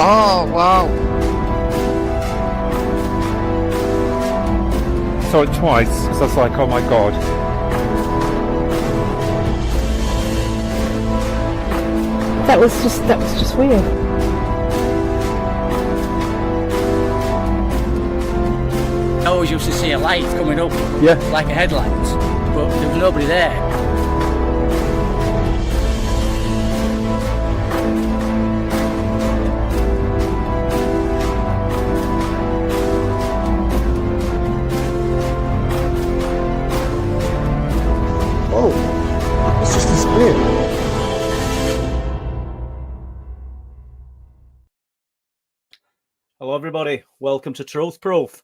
Oh, wow. Saw it twice, so I was like, oh my god. That was just weird. I always used to see a light coming up, like a headlight, but there was nobody there. Oh, it's just disappeared. Hello everybody, welcome to Truth Proof.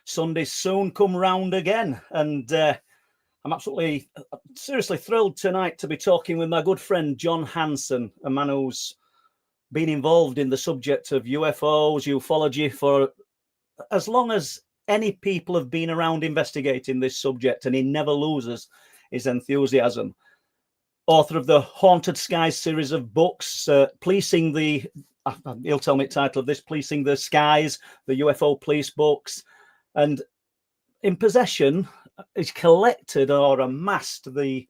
Sunday's soon come round again, and I'm absolutely, seriously thrilled tonight to be talking with my good friend John Hanson, a man who's been involved in the subject of UFOs, ufology for as long as any people have been around investigating this subject, and he never loses his enthusiasm. Author of the Haunted Skies series of books, Policing the, he'll tell me the title of this, Policing the Skies, the UFO Police books, and in possession, he's collected or amassed the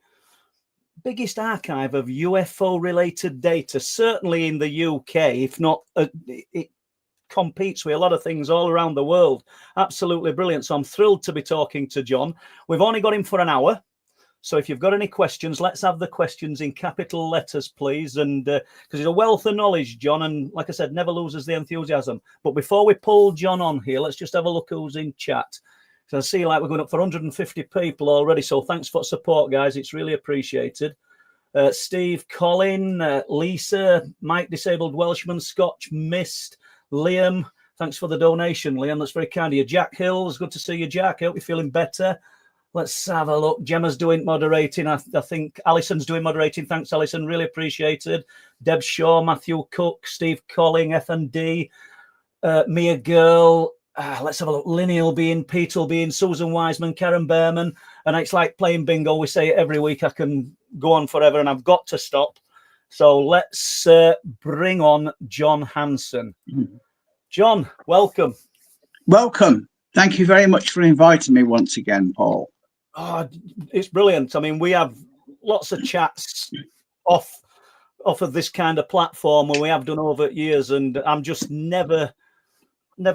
biggest archive of UFO-related data, certainly in the UK, if not, it competes with a lot of things all around the world. Absolutely brilliant. So I'm thrilled to be talking to John. We've only got him for an hour. So if you've got any questions, let's have the questions in capital letters, please. And because he's a wealth of knowledge, John, and like I said, never loses the enthusiasm. But before we pull John on here, let's just have a look who's in chat. So I see like we're going up for 150 people already. So thanks for support, guys. It's really appreciated. Steve, Colin, Lisa, Mike, Disabled Welshman, Scotch Mist, Liam. Thanks for the donation, Liam. That's very kind of you. Jack Hills, good to see you, Jack. I hope you're feeling better. Let's have a look. Gemma's doing moderating. I think Alison's doing moderating. Thanks, Alison. Really appreciated. Deb Shaw, Matthew Cook, Steve Colling, F&D, Mia Girl. Let's have a look. Linny will be in, Pete will be in, Susan Wiseman, Karen Behrman. And it's like playing bingo. We say it every week. I can go on forever and I've got to stop. So let's bring on John Hanson. John, welcome. Welcome. Thank you very much for inviting me once again, Paul. Oh, it's brilliant. I mean, we have lots of chats off of this kind of platform where we have done over years, and I'm just never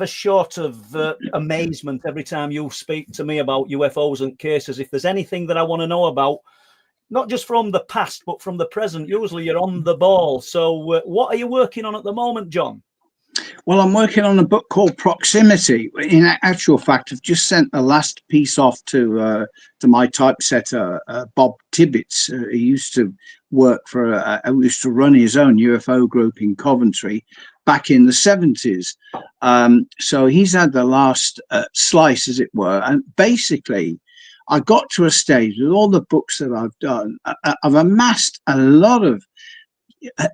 short of amazement every time you speak to me about UFOs and cases. If there's anything that I want to know about, not just from the past, but from the present, usually you're on the ball. So what are you working on at the moment, John? Well, I'm working on a book called Proximity. In actual fact, I've just sent the last piece off to my typesetter, Bob Tibbets. He used to work for, he used to run his own UFO group in Coventry back in the 70s. So he's had the last slice, as it were. And basically, I got to a stage with all the books that I've done. I've amassed a lot of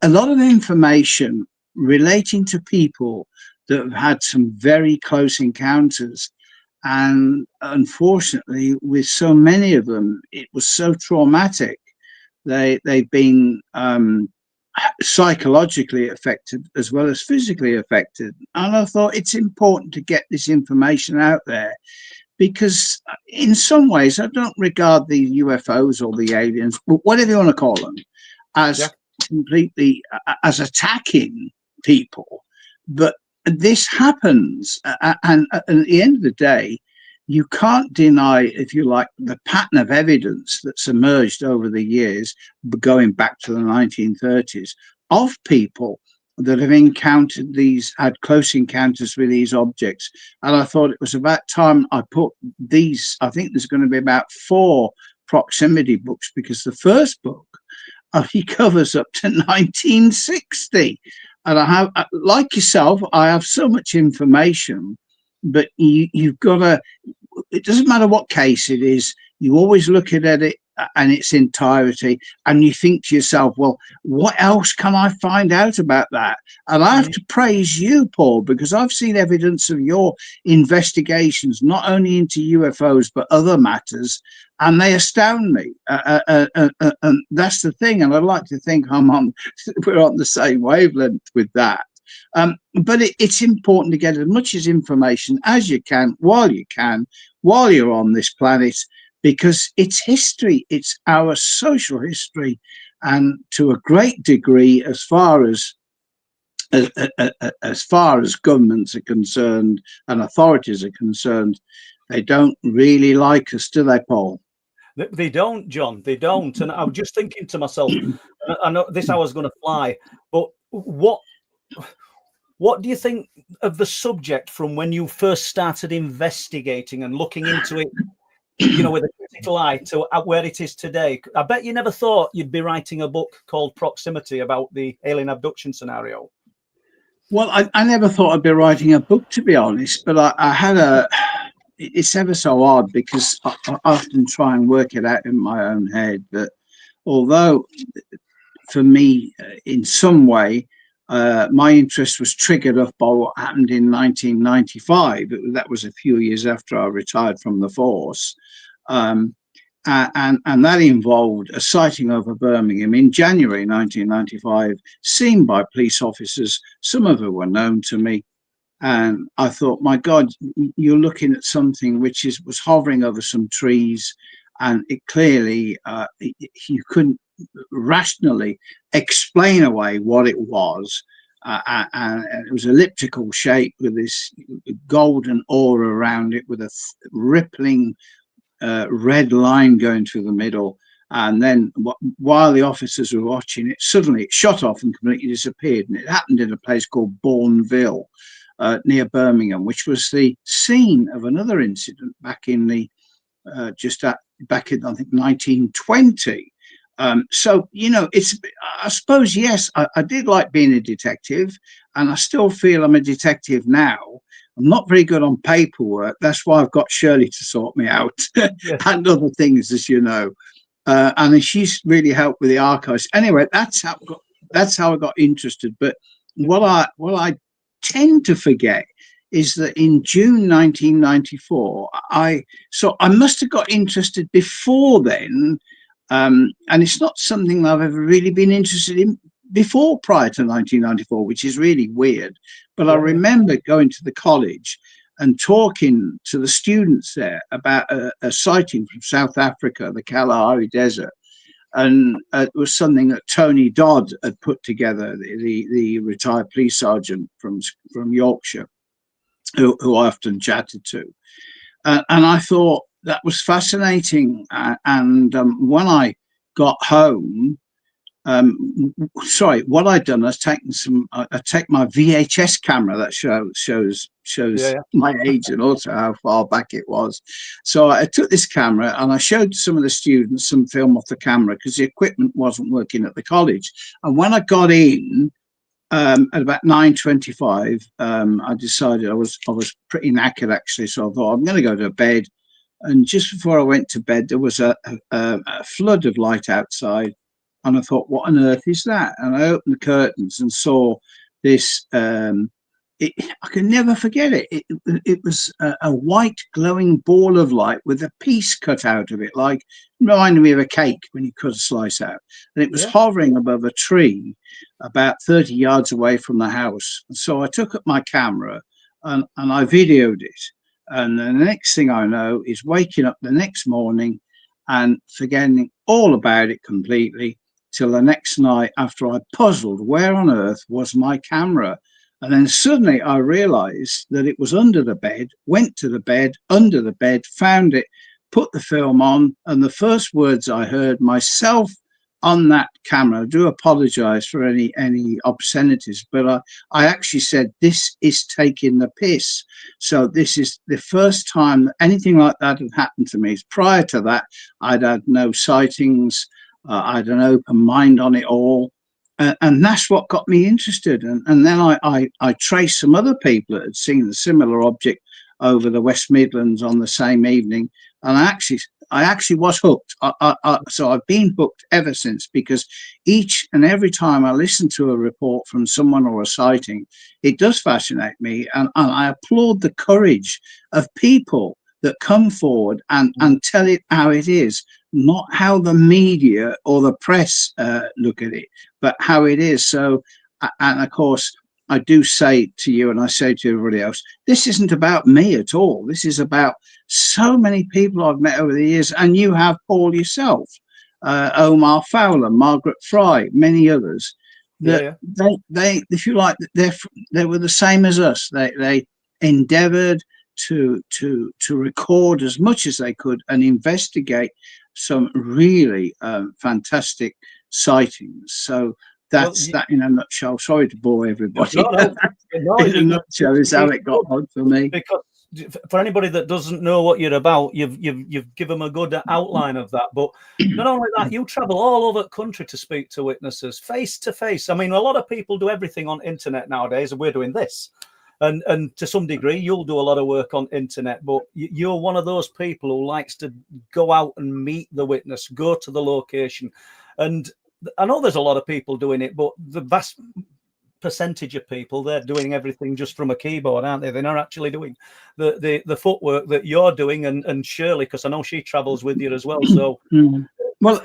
information relating to people that have had some very close encounters, and unfortunately with so many of them it was so traumatic. They've been psychologically affected as well as physically affected, and I thought it's important to get this information out there, because in some ways I don't regard the UFOs or the aliens, whatever you want to call them, as completely as attacking people, but this happens, and at the end of the day, you can't deny, if you like, the pattern of evidence that's emerged over the years, going back to the 1930s, of people that have encountered these, had close encounters with these objects. And I thought it was about time I put these, I think there's going to be about 4 proximity books, because the first book he covers up to 1960. And I have, like yourself, I have so much information, but you've got to, it doesn't matter what case it is, you always look at it and its entirety, and you think to yourself, well, what else can I find out about that? And I have to praise you, Paul, because I've seen evidence of your investigations, not only into UFOs, but other matters, and they astound me. And that's the thing. And I'd like to think we're on the same wavelength with that. But it's important to get as much as information as you can while you're on this planet, because it's history. It's our social history, and to a great degree, as far as governments are concerned and authorities are concerned, they don't really like us, do they, Paul? They don't, John. They don't. And I was just thinking to myself, I know this hour's going to fly, but what do you think of the subject from when you first started investigating and looking into it, with a critical eye, to where it is today? I bet you never thought you'd be writing a book called Proximity about the alien abduction scenario. Well, I never thought I'd be writing a book, to be honest, but I had it's ever so odd, because I often try and work it out in my own head, that although for me, in some way, my interest was triggered off by what happened in 1995. That was a few years after I retired from the force. And that involved a sighting over Birmingham in January 1995, seen by police officers. Some of them were known to me. And I thought, my God, you're looking at something which was hovering over some trees, and it clearly, you couldn't rationally explain away what it was. And it was elliptical shape with this golden aura around it, with a rippling red line going through the middle. And then while the officers were watching it, suddenly it shot off and completely disappeared. And it happened in a place called Bourneville, near Birmingham, which was the scene of another incident back in the back in, I think, 1920. So I suppose, yes, I did like being a detective, and I still feel I'm a detective now. I'm not very good on paperwork. That's why I've got Shirley to sort me out, and other things, as you know. And she's really helped with the archives. Anyway, that's how I got interested. But what I tend to forget is that in June 1994, I must have got interested before then, and it's not something I've ever really been interested in before, prior to 1994, which is really weird. But I remember going to the college and talking to the students there about a sighting from South Africa, the Kalahari Desert. And it was something that Tony Dodd had put together, the retired police sergeant from Yorkshire, who I often chatted to. And I thought that was fascinating. And when I got home, what I'd done was I take my VHS camera that shows my age and also how far back it was. So I took this camera and I showed some of the students some film off the camera, because the equipment wasn't working at the college. And when I got in at about 9:25, I decided I was pretty knackered, actually. So I thought, I'm going to go to bed. And just before I went to bed, there was a flood of light outside. And I thought, what on earth is that? And I opened the curtains and saw this. I can never forget it. It was a white glowing ball of light with a piece cut out of it, like reminded me of a cake when you cut a slice out. And it was hovering above a tree about 30 yards away from the house. And so I took up my camera and I videoed it. And the next thing I know is waking up the next morning and forgetting all about it completely, till the next night, after I puzzled where on earth was my camera. And then suddenly I realized that it was under the bed, went to the bed, under the bed, found it, put the film on. And the first words I heard myself on that camera, I do apologize for any obscenities, but I actually said, this is taking the piss. So this is the first time that anything like that had happened to me. Prior to that, I'd had no sightings. I had an open mind on it all. And that's what got me interested. And then I traced some other people that had seen a similar object over the West Midlands on the same evening. And I actually was hooked. So I've been hooked ever since, because each and every time I listen to a report from someone or a sighting, it does fascinate me. And I applaud the courage of people that come forward and tell it how it is, not how the media or the press look at it, but how it is. So, and of course, I do say to you, and I say to everybody else, this isn't about me at all. This is about so many people I've met over the years, and you have, Paul, yourself, Omar Fowler, Margaret Fry, many others. That they, if you like, they were the same as us. They endeavoured to record as much as they could and investigate some really fantastic sightings. So that's that in a nutshell. Sorry to bore everybody. In a nutshell is how it got on for me. Because for anybody that doesn't know what you're about, you've given them a good outline of that. But not only that, you travel all over the country to speak to witnesses face to face. I mean, a lot of people do everything on internet nowadays, and we're doing this. And to some degree, you'll do a lot of work on internet, but you're one of those people who likes to go out and meet the witness, go to the location. And I know there's a lot of people doing it, but the vast percentage of people, they're doing everything just from a keyboard, aren't they? They're not actually doing the footwork that you're doing, and Shirley, because I know she travels with you as well. So, well,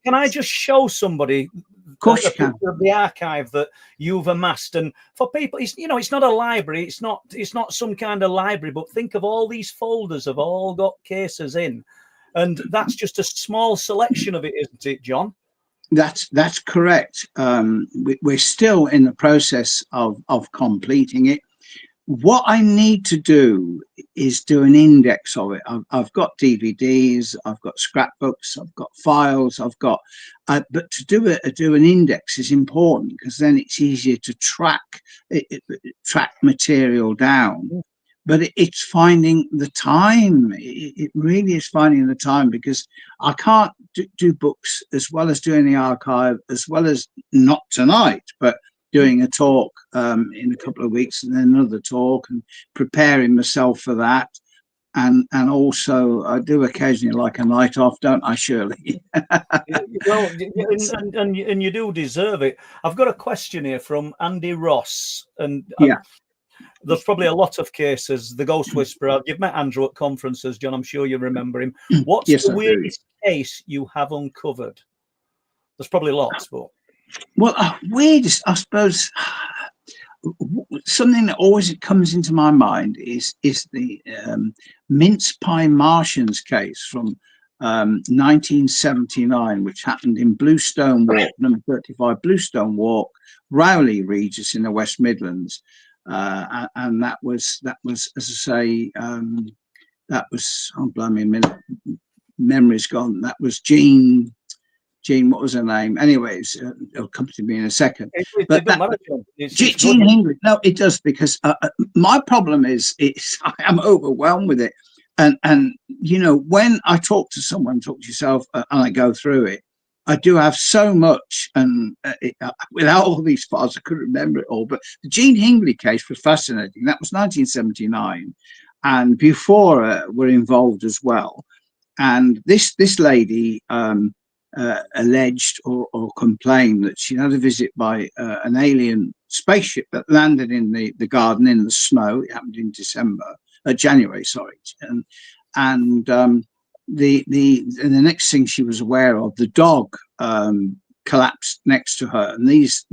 can I just show somebody? Of course you can. Of the archive that you've amassed, and for people, it's not a library, it's not some kind of library, but think of all these folders have all got cases in, and that's just a small selection of it, isn't it, John? That's correct. We're still in the process of completing it. What I need to do is do an index of it. I've got DVDs, I've got scrapbooks, I've got files, but to do an index is important, because then it's easier to track material down. But it's finding the time. It really is finding the time, because I can't do books as well as doing the archive, as well as not tonight, but doing a talk in a couple of weeks, and then another talk, and preparing myself for that. And also I do occasionally like a night off, don't I, Shirley? Well, and you do deserve it. I've got a question here from Andy Ross, and there's probably a lot of cases. The Ghost Whisperer, you've met Andrew at conferences, John, I'm sure you remember him. What's the weirdest case you have uncovered? There's probably lots, but... Well, weirdest, I suppose, something that always comes into my mind is the mince pie Martians case from 1979, which happened in Bluestone Walk, number 35 Bluestone Walk, Rowley Regis in the West Midlands. And that was, as I say, that was, oh, blow me a minute, memory's gone. That was Jean, what was her name? Anyways, it'll come to me in a second. Jean Hingley. No, it does, because my problem is I am overwhelmed with it. And when I talk to someone, talk to yourself, and I go through it, I do have so much, and without all these files, I couldn't remember it all. But the Jean Hingley case was fascinating. That was 1979, and before were involved as well. And this lady alleged or complained that she had a visit by an alien spaceship that landed in the garden in the snow. It happened in January, sorry, and the next thing she was aware of, the dog collapsed next to her, and these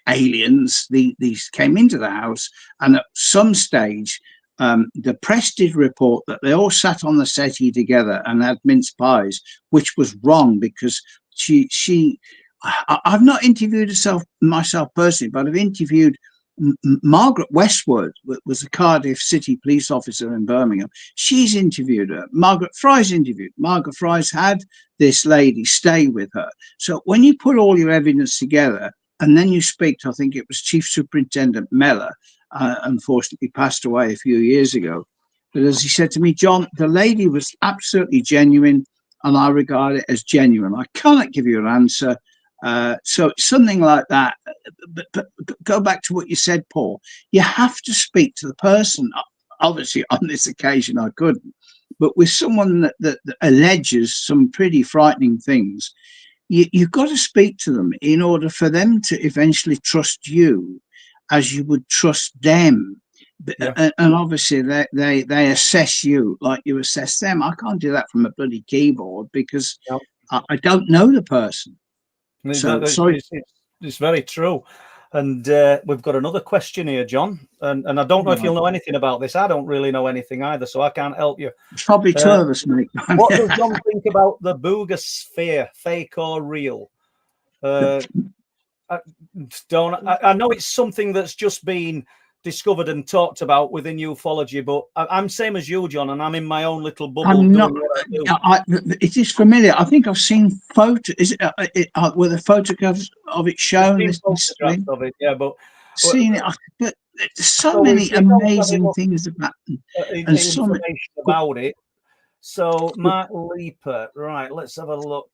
aliens, these came into the house, and at some stage the press did report that they all sat on the settee together and had mince pies, which was wrong, because I've not interviewed myself personally, but I've interviewed Margaret Westwood, was a Cardiff City police officer in Birmingham. She's interviewed her. Margaret Fry's interviewed. Margaret Fry's had this lady stay with her. So when you put all your evidence together, and then you speak to, I think it was Chief Superintendent Meller, unfortunately passed away a few years ago. But as he said to me, John, the lady was absolutely genuine, and I regard it as genuine. I cannot give you an answer. So something like that, but go back to what you said, Paul. You have to speak to the person. Obviously, on this occasion, I couldn't, but with someone that alleges some pretty frightening things, you've got to speak to them in order for them to eventually trust you as you would trust them. Yeah. And obviously, they assess you like you assess them. I can't do that from a bloody keyboard, because I don't know the person. So sorry. It's very true. And we've got another question here, John. And I don't know if you'll know anything about this. I don't really know anything either, so I can't help you. Probably two of us, mate. What does John think about the Booger sphere, fake or real? I know it's something that's just been discovered and talked about within ufology, but I'm same as you, John, and I'm in my own little bubble. I'm not. It is familiar. I think I've seen photos. Were the photographs of it shown? Photographs of it, yeah, but seen it. But there's so many amazing things about and so much about it. So, Mark Leaper, right? Let's have a look.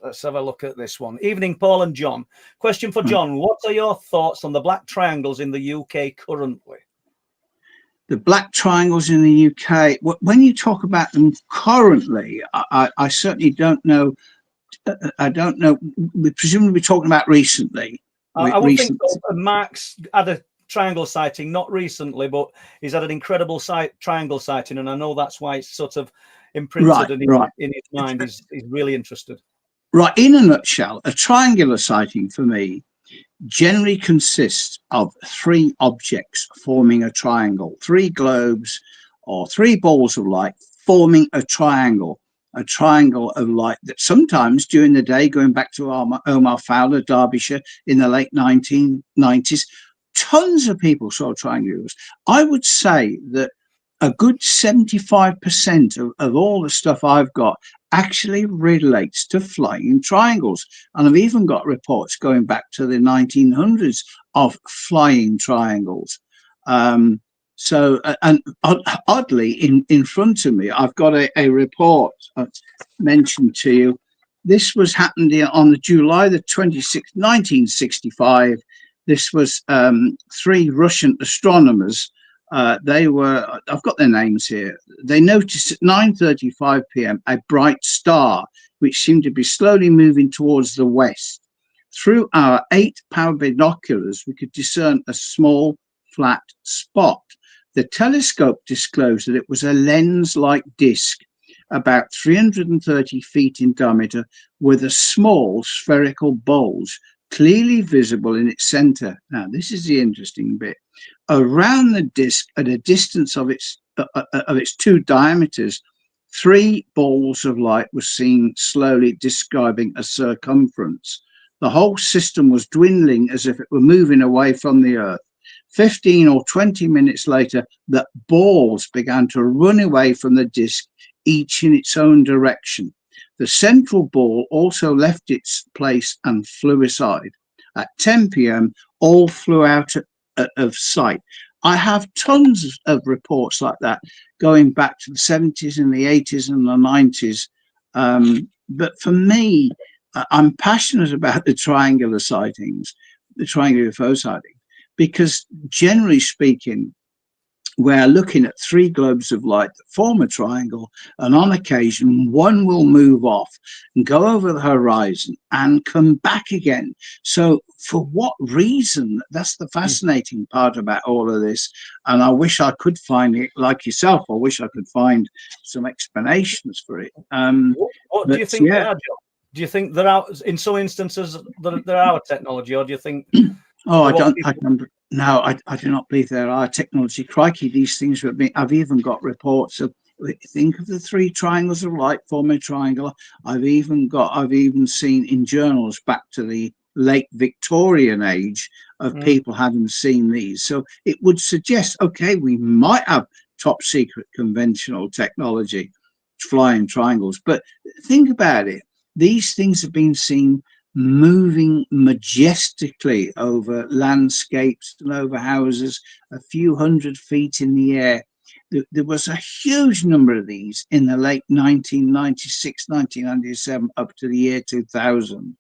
Let's have a look at this one. Evening, Paul and John. Question for John. What are your thoughts on the black triangles in the UK currently? The black triangles in the UK, when you talk about them currently, I certainly don't know. I don't know. We presumably be talking about recently. I would think so. Mark's had a triangle sighting, not recently, but he's had an incredible triangle sighting, and I know that's why it's sort of imprinted in his mind. He's really interested. Right, in a nutshell, a triangular sighting for me generally consists of three objects forming a triangle, three globes or three balls of light forming a triangle of light that sometimes during the day, going back to Omar Fowler, Derbyshire, in the late 1990s, tons of people saw triangles. I would say that a good 75% of all the stuff I've got actually relates to flying triangles. And I've even got reports going back to the 1900s of flying triangles. And oddly, in front of me, I've got a report I've mentioned to you. This was happened on the July the 26th, 1965. This was three Russian astronomers. I've got their names here. They noticed at 9:35 p.m. a bright star, which seemed to be slowly moving towards the west. Through our 8-power binoculars, we could discern a small, flat spot. The telescope disclosed that it was a lens-like disc, about 330 feet in diameter, with a small spherical bulge clearly visible in its center. Now, this is the interesting bit. Around the disc, at a distance of its two diameters, three balls of light were seen slowly describing a circumference. The whole system was dwindling as if it were moving away from the Earth. 15 or 20 minutes later, the balls began to run away from the disc, each in its own direction. The central ball also left its place and flew aside. At 10 p.m., all flew out of sight. I have tons of reports like that going back to the 70s and the 80s and the 90s. But for me, I'm passionate about the triangular sightings, the triangular UFO sighting, because generally speaking, we're looking at three globes of light that form a triangle, and on occasion one will move off and go over the horizon and come back again. So for what reason? That's the fascinating part about all of this, and I wish I could find it, like yourself. I wish I could find some explanations for it. What do you think they are, John? Do you think they're out in some instances they're our technology, or do you think I do not believe there are technology. Crikey, these things have been. I've even got reports of. Think of the three triangles of light form a triangle. I've even seen in journals back to the late Victorian age of people having seen these. So it would suggest, okay, we might have top secret conventional technology, flying triangles. But think about it. These things have been seen moving majestically over landscapes and over houses, a few hundred feet in the air. There was a huge number of these in the late 1996, 1997, up to the year 2000.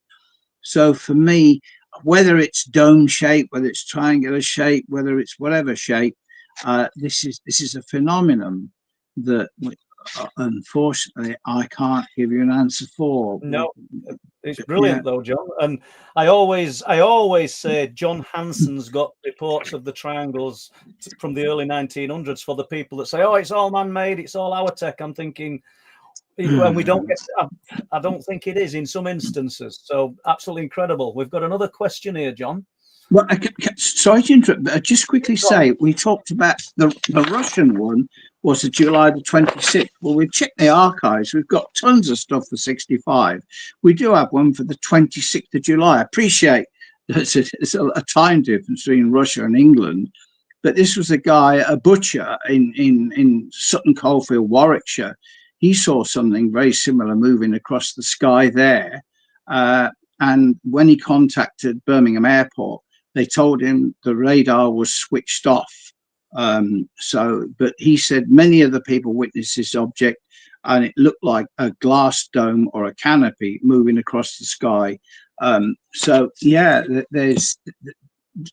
So for me, whether it's dome shape, whether it's triangular shape, whether it's whatever shape, this is a phenomenon that unfortunately I can't give you an answer for. No, it's brilliant though, John. And I always say John Hansen's got reports of the triangles from the early 1900s for the people that say, oh, it's all man-made, it's all our tech. I'm thinking, and we don't get, I don't think it is in some instances. So absolutely incredible. We've got another question here, John. Well, sorry to interrupt, but I just quickly say we talked about the Russian one was the July the 26th. Well, we've checked the archives. We've got tons of stuff for 65. We do have one for the 26th of July. I appreciate there's a time difference between Russia and England, but this was a guy, a butcher in Sutton Coldfield, Warwickshire. He saw something very similar moving across the sky there. And when he contacted Birmingham Airport, they told him the radar was switched off. But he said many of the people witnessed this object, and it looked like a glass dome or a canopy moving across the sky.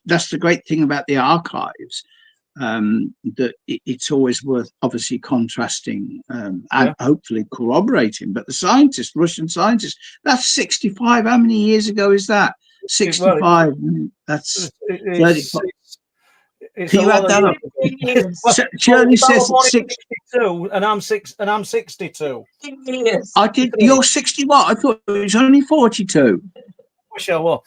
That's the great thing about the archives, that it's always worth obviously contrasting and hopefully corroborating. But the Russian scientists, that's 65. How many years ago is that? 65. That's 35. Can you add that up? Shirley says 62, and I'm 62. I did. You're 60 what? I thought it was only 42. Wish I were.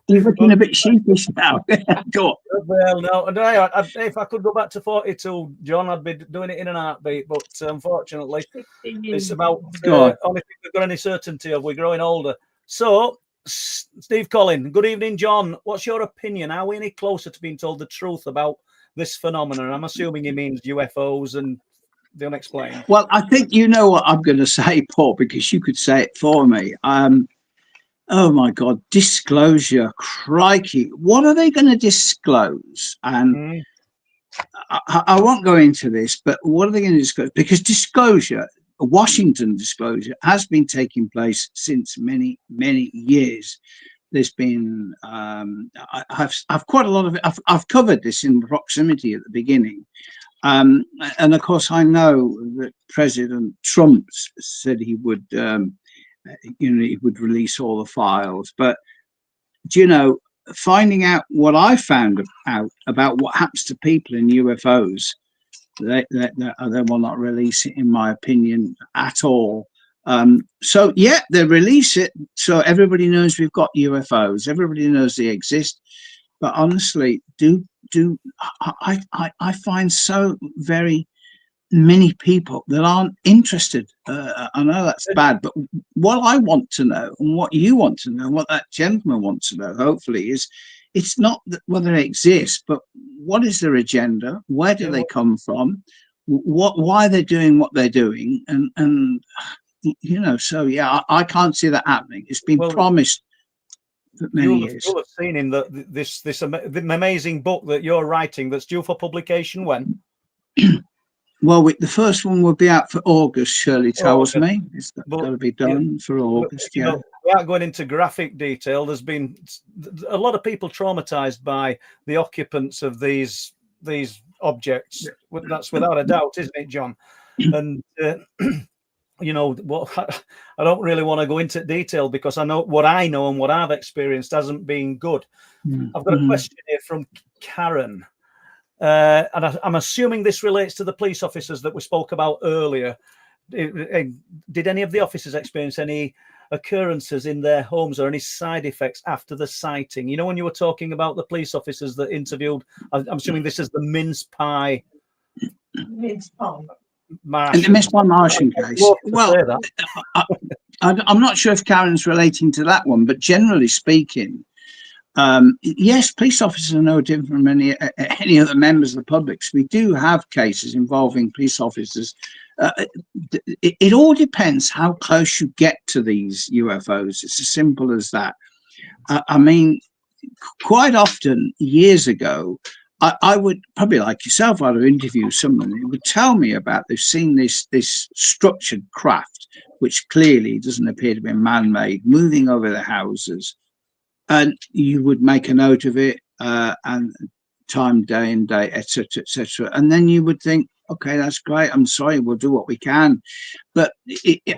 You're looking a bit sheepish now. Go on. Well, no. If I could go back to 42, John, I'd be doing it in an heartbeat. But unfortunately, it's about only if we've got any certainty of we're growing older. So, Steve Collin, good evening, John. What's your opinion? Are we any closer to being told the truth about this phenomenon? I'm assuming he means UFOs and the unexplained. Well, I think you know what I'm going to say, Paul, because you could say it for me. Oh my God, disclosure, crikey. What are they going to disclose? And I won't go into this, but what are they going to disclose? Because disclosure, Washington disclosure, has been taking place since many, many years. There's been, I've quite a lot of it. I've covered this in proximity at the beginning. And of course, I know that President Trump said he would, he would release all the files. But, finding out what I found out about what happens to people in UFOs, they will not release it, in my opinion, at all. They release it so everybody knows we've got UFOs. Everybody knows they exist. But honestly, I find so very many people that aren't interested. I know that's bad, but what I want to know, and what you want to know, and what that gentleman wants to know, hopefully, is it's not whether they exist, but what is their agenda? Where do they come from? Why they're doing what they're doing? And I can't see that happening. It's been promised for many years. You'll have seen in the amazing book that you're writing that's due for publication when? Well, the first one will be out for August, Shirley tells me. It's got to be done for August, without going into graphic detail, there's been a lot of people traumatized by the occupants of these objects. That's without a doubt, isn't it, John? And, I don't really want to go into detail because I know and what I've experienced hasn't been good. I've got a question here from Karen. And I'm assuming this relates to the police officers that we spoke about earlier. Did any of the officers experience any occurrences in their homes or any side effects after the sighting? When you were talking about the police officers that interviewed, I'm assuming this is the mince pie. Martian. The mince pie Martian case. Well, I'm not sure if Karen's relating to that one, but generally speaking, yes, police officers are no different from any other members of the public. So we do have cases involving police officers. It all depends how close you get to these UFOs. It's as simple as that. I mean, quite often, years ago, I would probably, like yourself, I'd have interviewed someone who would tell me about they've seen this structured craft, which clearly doesn't appear to be man-made, moving over the houses. And you would make a note of it, and time, day and date, etc., etc. And then you would think, okay, that's great. I'm sorry, we'll do what we can. But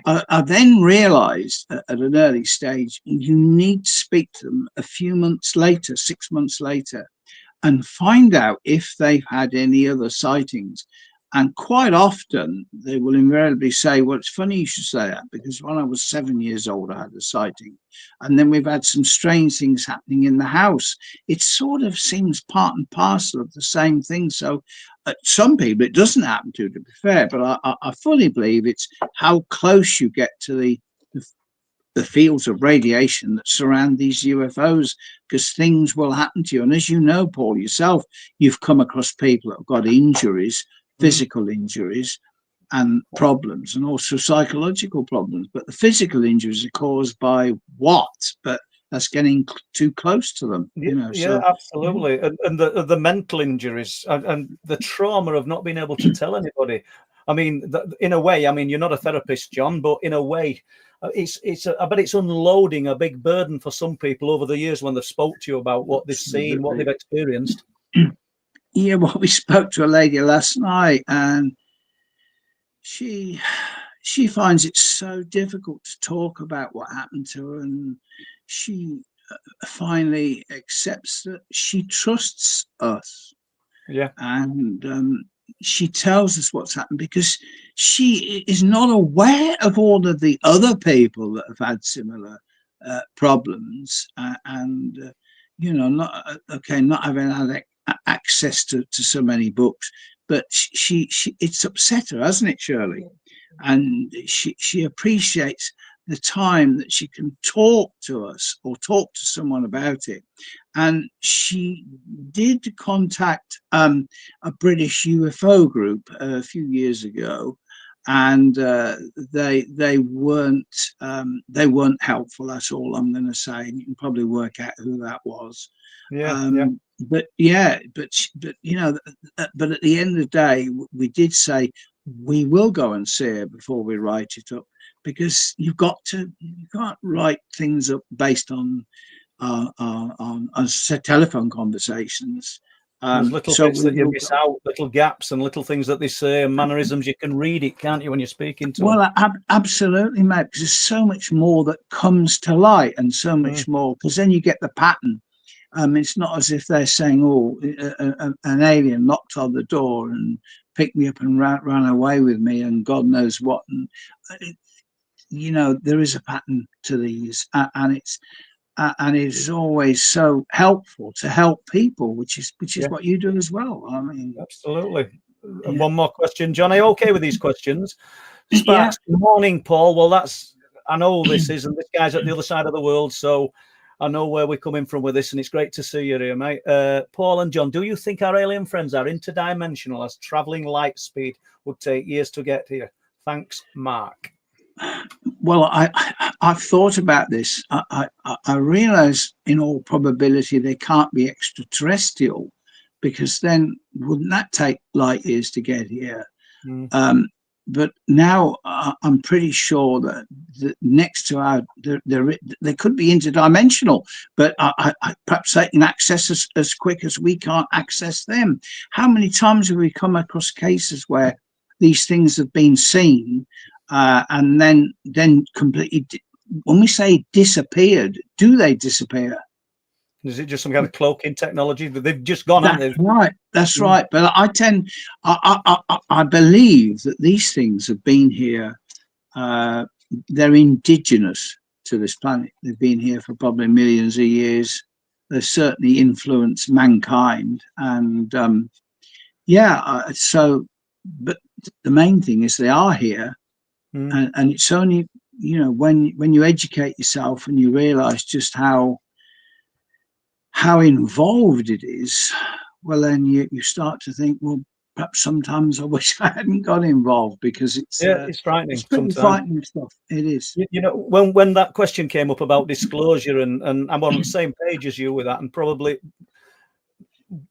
I then realized at an early stage, you need to speak to them a few months later, 6 months later, and find out if they've had any other sightings. And quite often they will invariably say, well, it's funny you should say that, because when I was 7 years old, I had a sighting. And then we've had some strange things happening in the house. It sort of seems part and parcel of the same thing. So some people, it doesn't happen to be fair, but I fully believe it's how close you get to the fields of radiation that surround these UFOs, because things will happen to you. And as you know, Paul, yourself, you've come across people that have got injuries, physical injuries and problems, and also psychological problems. But the physical injuries are caused by what? But that's getting too close to them. Yeah, absolutely. And the mental injuries and the trauma of not being able to tell anybody. I mean, in a way, I mean, you're not a therapist, John, but in a way, I bet it's unloading a big burden for some people over the years when they've spoke to you about what they've seen, what they've experienced. Yeah, well, we spoke to a lady last night, and she finds it so difficult to talk about what happened to her, and she finally accepts that she trusts us. Yeah. And she tells us what's happened because she is not aware of all of the other people that have had similar problems, and not having had access to so many books, but she it's upset her, hasn't it, Shirley? And she appreciates the time that she can talk to us or talk to someone about it. And she did contact a British UFO group a few years ago, and they weren't helpful at all, I'm going to say. You can probably work out who that was. But at the end of the day, we did say we will go and see her before we write it up, because you can't write things up based on telephone conversations. There's little bits that you miss out, little gaps and little things that they say and mannerisms. You can read it, can't you, when you're speaking to them? Absolutely, mate, because there's so much more that comes to light, and so much more, because then you get the pattern. It's not as if they're saying, oh, an alien knocked on the door and picked me up and ran away with me and God knows what. And, there is a pattern to these, and it's always so helpful to help people, which is what you do as well. I mean, absolutely. Yeah. One more question, John. Are you okay with these questions? Sparks, Good morning, Paul. Well, I know this guy's at the other side of the world, so I know where we're coming from with this, and it's great to see you here, mate. Paul and John, do you think our alien friends are interdimensional, as traveling light speed would take years to get here? Thanks, Mark. Well, I've thought about this. I realise in all probability they can't be extraterrestrial, because then wouldn't that take light years to get here? But now I'm pretty sure that next to they could be interdimensional, but perhaps they can access us as quick as we can't access them. How many times have we come across cases where these things have been seen and then completely, when we say disappeared, do they disappear? Is it just some kind of cloaking technology that they've just gone? That's right. But I believe that these things have been here. They're indigenous to this planet. They've been here for probably millions of years. They've certainly influenced mankind. And but the main thing is they are here. And it's only, when you educate yourself and you realize just how involved it is, well, then you start to think, well, perhaps sometimes I wish I hadn't got involved, because it's frightening. It's pretty frightening stuff. It is. When that question came up about disclosure, and I'm on the same page as you with that, and probably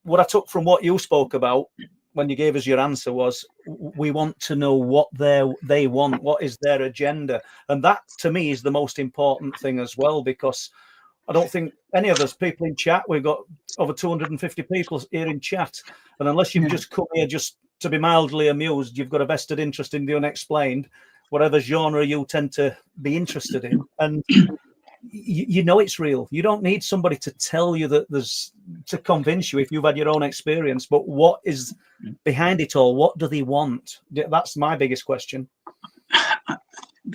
what I took from what you spoke about when you gave us your answer was, we want to know what they want, what is their agenda, and that to me is the most important thing as well, because I don't think any of us people in chat, we've got over 250 people here in chat, and unless you've just come here just to be mildly amused, you've got a vested interest in the unexplained, whatever genre you tend to be interested in. And you know it's real. You don't need somebody to tell you that to convince you if you've had your own experience. But what is behind it all? What do they want? That's my biggest question.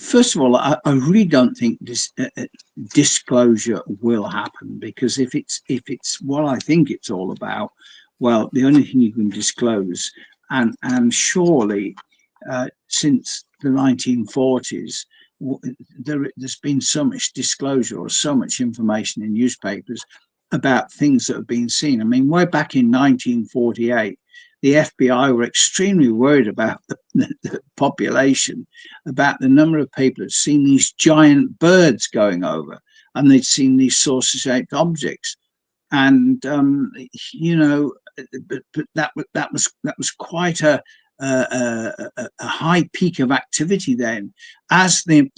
First of all, I really don't think this disclosure will happen, because if it's what I think it's all about, well, the only thing you can disclose, and surely since the 1940s, there's been so much disclosure or so much information in newspapers about things that have been seen. I mean, way back in 1948, the FBI were extremely worried about the population, about the number of people who'd seen these giant birds going over, and they'd seen these saucer-shaped objects. And you know, but that was quite a high peak of activity then. As the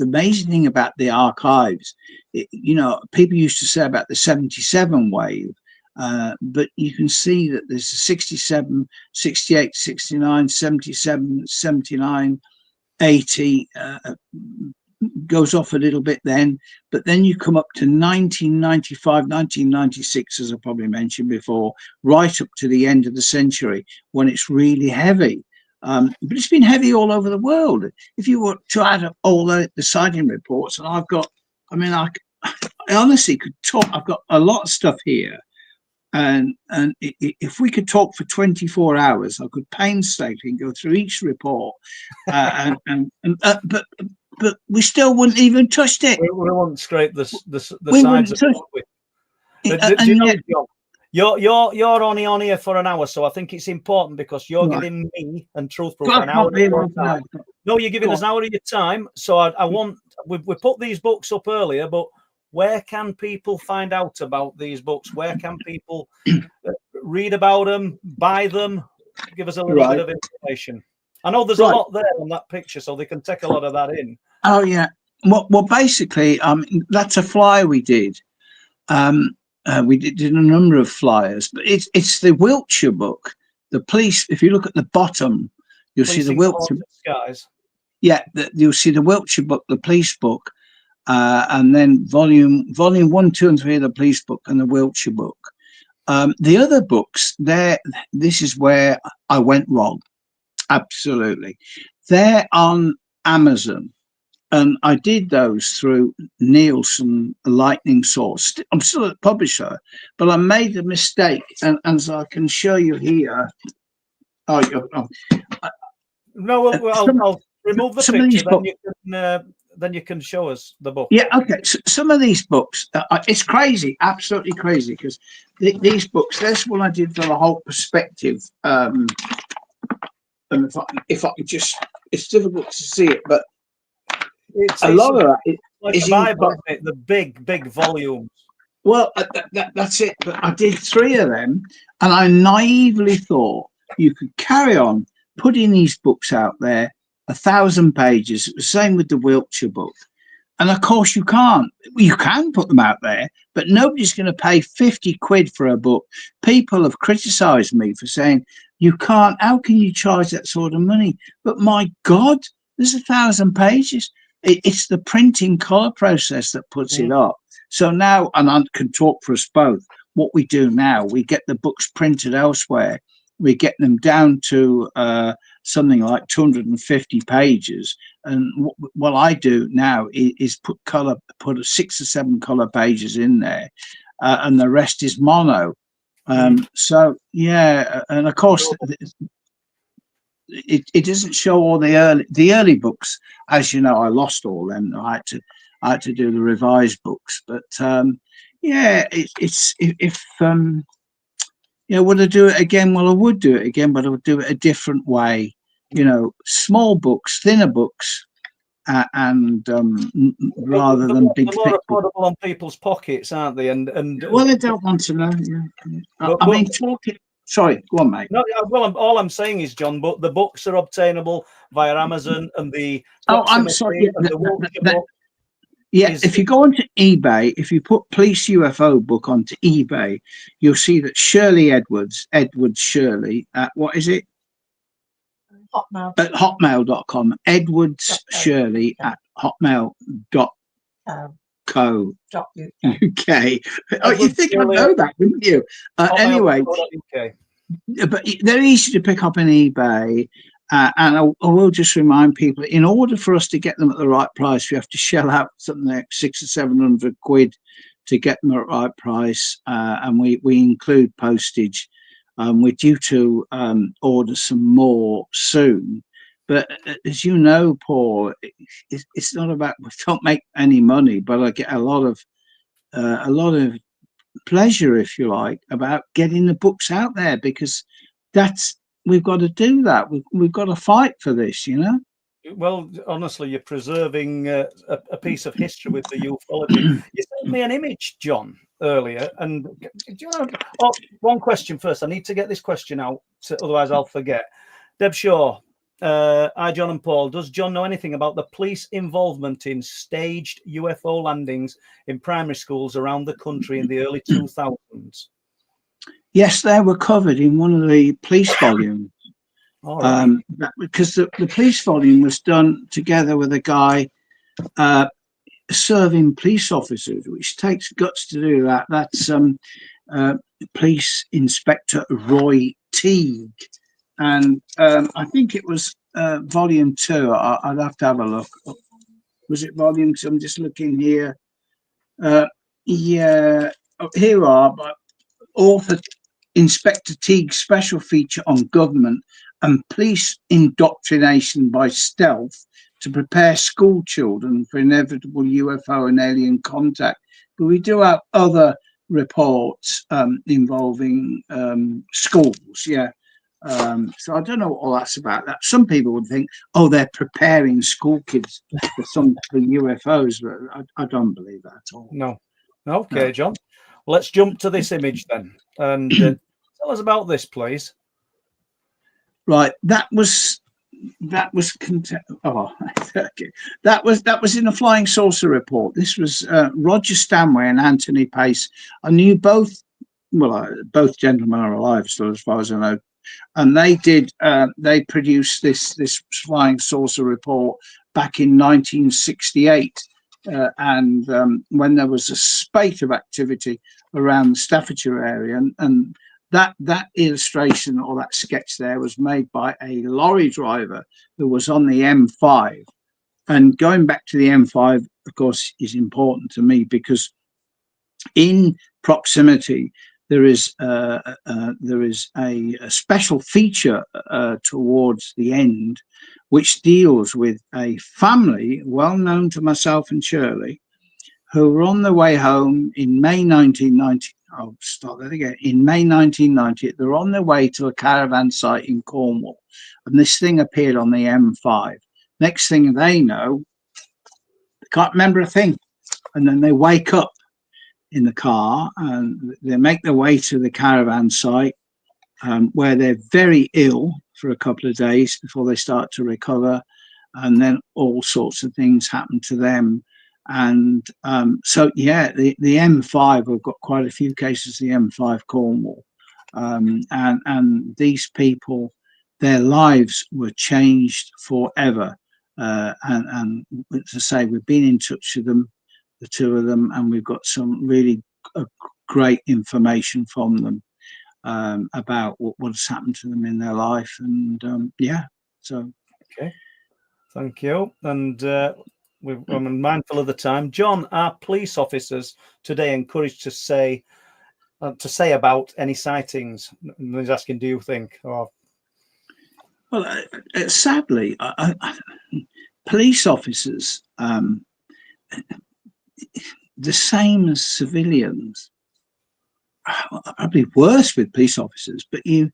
amazing thing about the archives, you know, people used to say about the 77 wave, but you can see that there's 67, 68, 69, 77, 79, 80, goes off a little bit then, but then you come up to 1995, 1996, as I probably mentioned before, right up to the end of the century, when it's really heavy. But it's been heavy all over the world. If you were to add up all the sighting reports, and I honestly could talk, I've got a lot of stuff here, and if we could talk for 24 hours, I could painstakingly go through each report, but we still wouldn't even touched it. We wouldn't scrape the sides of it. You're only on here for an hour, so I think it's important, because you're giving me and Truth Proof an hour. No, you're giving us an hour of your time. So I want, we put these books up earlier, but where can people find out about these books? Where can people read about them, buy them? Give us a little bit of information. I know there's a lot there on that picture, so they can take a lot of that in. Oh yeah. Well, basically, that's a flyer we did. We did a number of flyers, but it's the Wiltshire book. The police. If you look at the bottom, you'll see the Wiltshire. Skies. Yeah, you'll see the Wiltshire book, the police book, and then volume 1, 2, and 3 of the police book and the Wiltshire book. The other books, this is where I went wrong. Absolutely. They're on Amazon, and I did those through Nielsen Lightning Source. I'm still a publisher, but I made a mistake, and as I can show you here. I'll remove the picture, then you can show us the book. Yeah, okay. So some of these books, it's crazy, absolutely crazy, because these books, there's one I did for the whole perspective. And if I could just, it's difficult to see it, but a lot of that is Bible, the big volumes. Well, that's it. But I did 3 of them, and I naively thought you could carry on putting these books out there, 1,000 pages. It was the same with the Wiltshire book. And of course you can't. You can put them out there, but nobody's going to pay 50 quid for a book. People have criticized me for saying, you can't, how can you charge that sort of money? But my God, there's 1,000 pages. It's the printing color process that puts it up. So now, and I can talk for us both, what we do now, we get the books printed elsewhere. We get them down to something like 250 pages. And what I do now is put 6 or 7 color pages in there, and the rest is mono. So yeah, and of course it doesn't show all the early books. As you know, I lost all them. I had to do the revised books. But yeah, it's if you know, would I do it again? Well, I would do it again, but I would do it a different way. You know, small books, thinner books, and rather than big. They're more affordable on people's pockets, aren't they? And well, they don't want to know. Yeah. I mean, talking. Sorry, go on, mate. No, well, all I'm saying is, John, but the books are obtainable via Amazon, and the. Oh, I'm sorry. Yeah, if you go onto eBay, if you put Police UFO book onto eBay, you'll see that Shirley Edward Shirley, what is it? Hotmail. At hotmail.com. Edwards Shirley at hotmail.com. UK. Oh, you think I'd know that, wouldn't you? Anyway, but they're easy to pick up on eBay. And I will just remind people, in order for us to get them at the right price, we have to shell out something like 600 or 700 quid to get them at the right price. And we include postage. We're due to order some more soon. But as you know, Paul, it's not about, we don't make any money, but I get a lot of pleasure, if you like, about getting the books out there, because we've got to do that. We've got to fight for this, you know. Well, honestly, you're preserving a piece of history with the ufology. You sent me an image, John, earlier, and do you know? Oh, one question first. I need to get this question out, otherwise I'll forget. Deb Shaw, hi, John and Paul. Does John know anything about the police involvement in staged UFO landings in primary schools around the country in the early 2000s? Yes, they were covered in one of the police volumes. Right. Because the police volume was done together with a guy serving police officers, which takes guts to do that. That's Police Inspector Roy Teague. And I think it was volume 2. I'd have to have a look. Was it volume 2? I'm just looking here. Yeah, here we are. But author Inspector Teague's special feature on government and police indoctrination by stealth to prepare school children for inevitable UFO and alien contact. But we do have other reports involving schools, yeah. So I don't know what all that's about. That some people would think, oh, they're preparing school kids for UFOs, but I don't believe that at all. No. Okay, John. Let's jump to this image then, and tell us about this, please. Right, that was okay. That was in a flying saucer report. This was Roger Stanway and Anthony Pace. I knew both. Well, both gentlemen are alive still, as far as I know. And they produced this flying saucer report back in 1968. And when there was a spate of activity around the Staffordshire area, and that illustration or that sketch there was made by a lorry driver who was on the M5. And going back to the M5, of course, is important to me because in proximity there is a special feature towards the end, which deals with a family well known to myself and Shirley, who were on their way home in May 1990. I'll start that again. In May 1990, they're on their way to a caravan site in Cornwall, and this thing appeared on the M5. Next thing they know, they can't remember a thing, and then they wake up in the car and they make their way to the caravan site, where they're very ill for a couple of days before they start to recover, and then all sorts of things happen to them. And so yeah, the M5, we've got quite a few cases of the M5 Cornwall, and these people, their lives were changed forever. And to say, we've been in touch with them, the two of them, and we've got some really great information from them about what's happened to them in their life. And yeah, so okay, thank you. And I'm mindful of the time. John, are police officers today encouraged to say about any sightings? And he's asking, do you think? Or well, sadly, police officers, the same as civilians, probably worse with police officers, but you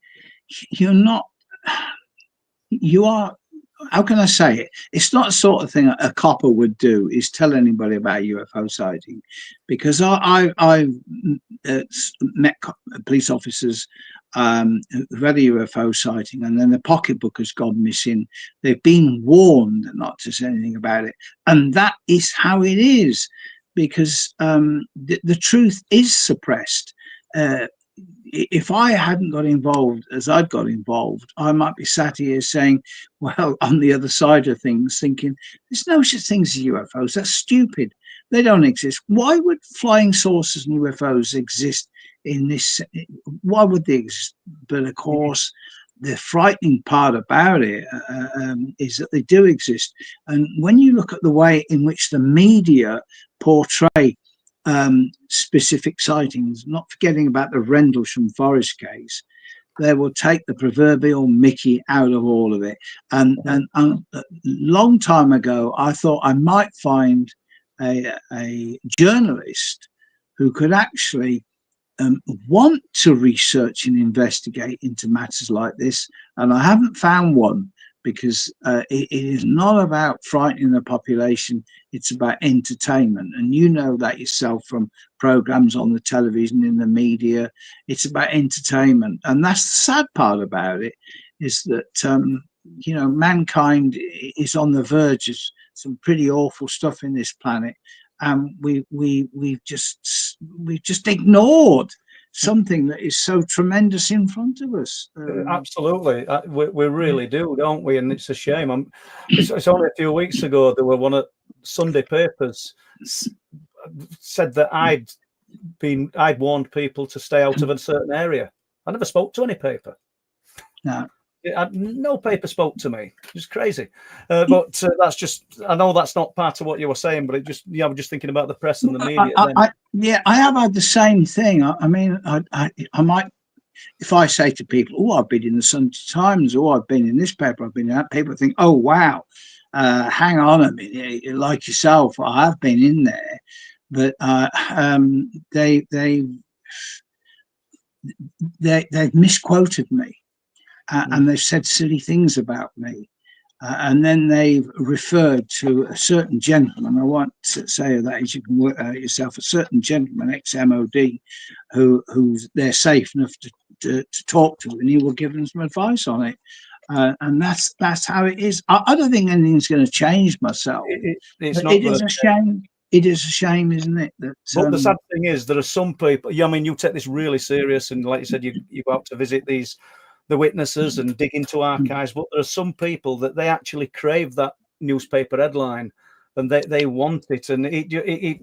are, how can I say it? It's not the sort of thing a copper would do, is tell anybody about a UFO sighting, because I've met police officers who've had a UFO sighting and then the pocketbook has gone missing. They've been warned not to say anything about it, and that is how it is, because the truth is suppressed. If I hadn't got involved as I'd got involved, I might be sat here saying, well, on the other side of things, thinking there's no such thing as UFOs. That's stupid. They don't exist. Why would flying saucers and UFOs exist in this? Why would they exist? But of course, the frightening part about it is that they do exist. And when you look at the way in which the media portray specific sightings, not forgetting about the Rendlesham Forest case, they will take the proverbial Mickey out of all of it. And a long time ago, I thought I might find a journalist who could actually want to research and investigate into matters like this. And I haven't found one, because it is not about frightening the population. It's about entertainment. And you know that yourself from programs on the television, in the media. It's about entertainment. And that's the sad part about it, is that, mankind is on the verge of some pretty awful stuff in this planet. And we've just ignored something that is so tremendous in front of us. Absolutely, we really do, don't we? And it's a shame. It's only a few weeks ago there were one of Sunday papers said that I'd warned people to stay out of a certain area. I never spoke to any paper. No paper spoke to me. It's crazy. But that's just, I know that's not part of what you were saying, but I was just thinking about the press and the media. I have had the same thing. I mean, I might, if I say to people, oh, I've been in the Sunday Times, or I've been in this paper, I've been in that, people think, oh, wow, hang on a minute, like yourself, I have been in there. But they've misquoted me. And they've said silly things about me. And then they've referred to a certain gentleman. I won't say that, as you can work out yourself, a certain gentleman, ex-MOD, who's they're safe enough to talk to, and he will give them some advice on it. And that's how it is. I don't think anything's going to change myself. It is a shame. It is a shame, isn't it? That, but the sad thing is, there are some people, I mean, you take this really serious, and like you said, you go out to visit the witnesses and dig into archives, but there are some people that they actually crave that newspaper headline, and they want it, and it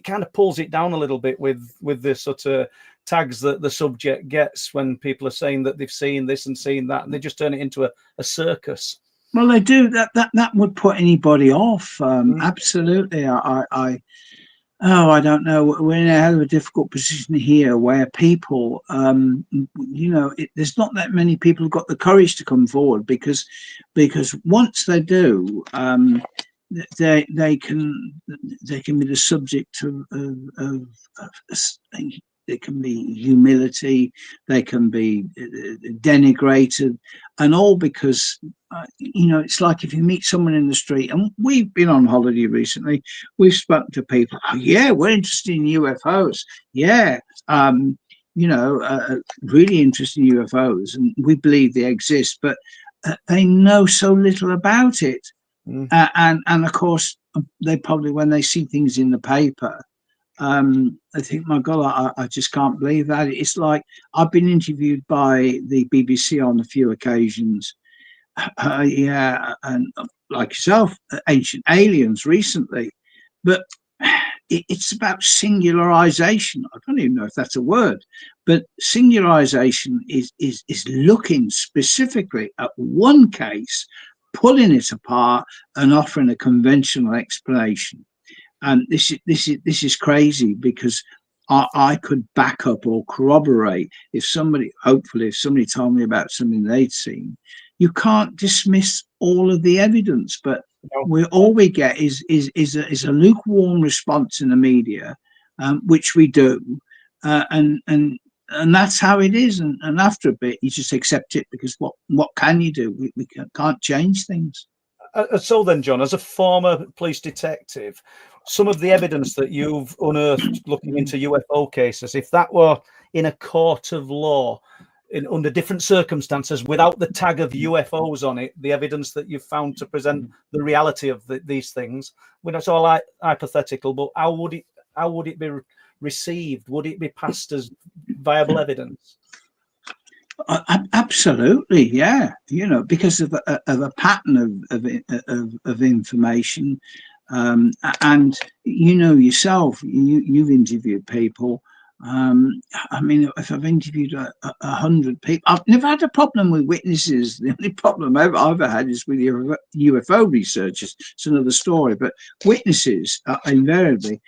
kind of pulls it down a little bit with the sort of tags that the subject gets when people are saying that they've seen this and seen that, and they just turn it into a circus. Well, they do. That would put anybody off. Absolutely. I don't know. We're in a hell of a difficult position here, where people, there's not that many people who've got the courage to come forward, because once they do, they can be the subject of they can be humility, they can be denigrated, and all because it's like if you meet someone in the street, and we've been on holiday recently, we've spoken to people, oh yeah, we're interested in UFOs, yeah, really interested in UFOs, and we believe they exist, but they know so little about it. And of course they probably, when they see things in the paper, I think, my God, I just can't believe that. It's like, I've been interviewed by the BBC on a few occasions, and like yourself, Ancient Aliens recently, but it's about singularization. I don't even know if that's a word, but singularization is looking specifically at one case, pulling it apart and offering a conventional explanation. And this is crazy, because I could back up or corroborate if somebody told me about something they'd seen. You can't dismiss all of the evidence, but all we get is a lukewarm response in the media, which we do, and that's how it is. And after a bit, you just accept it, because what can you do? We can't change things. So then, John, as a former police detective, some of the evidence that you've unearthed looking into UFO cases, if that were in a court of law, under different circumstances, without the tag of UFOs on it, the evidence that you've found to present the reality of these things, well, it's all hypothetical, but how would it be received? Would it be passed as viable evidence? Absolutely, yeah. Because of a pattern of information. And you know yourself, you've interviewed people. I mean, if I've interviewed 100 people, I've never had a problem with witnesses. The only problem I've ever had is with UFO researchers. It's another story. But witnesses, invariably,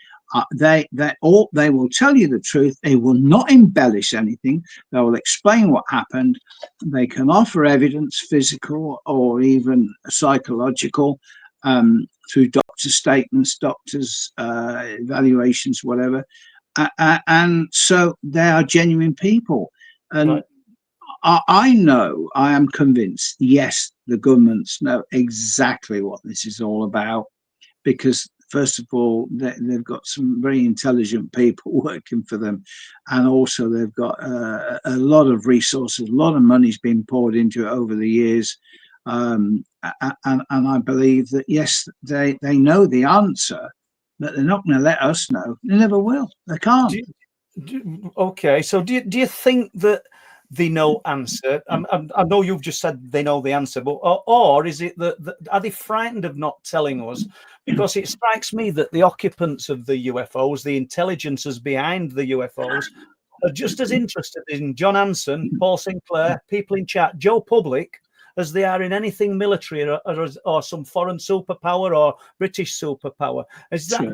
they will tell you the truth. They will not embellish anything. They will explain what happened. They can offer evidence, physical or even psychological, through doctors' statements, doctors' evaluations, whatever. And so they are genuine people. And right. I know, I am convinced, yes, the governments know exactly what this is all about, because first of all, they've got some very intelligent people working for them. And also they've got a lot of resources, a lot of money's been poured into it over the years. And I believe that, yes, they know the answer, but they're not going to let us know. They never will. They can't. Okay, so do you think that they know answer? I know you've just said they know the answer, but or is it that are they frightened of not telling us? Because it strikes me that the occupants of the UFOs, the intelligences behind the UFOs, are just as interested in John Hansen, Paul Sinclair, people in chat, Joe Public, as they are in anything military or some foreign superpower or British superpower.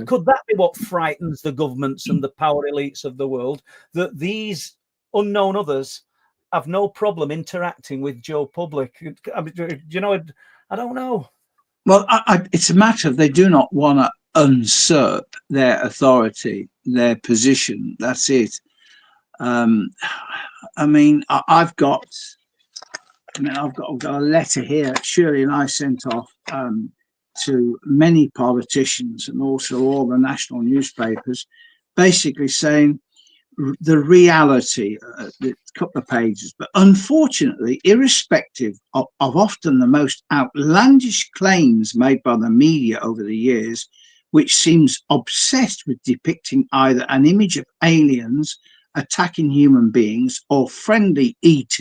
Could that be what frightens the governments and the power elites of the world, that these unknown others have no problem interacting with Joe Public? I mean, you know, I don't know. Well, it's a matter of they do not want to usurp their authority, their position. That's it. I mean, I've got a letter here, Shirley and I sent off to many politicians and also all the national newspapers, basically saying the reality, a couple of pages, but unfortunately, irrespective of often the most outlandish claims made by the media over the years, which seems obsessed with depicting either an image of aliens attacking human beings or friendly ET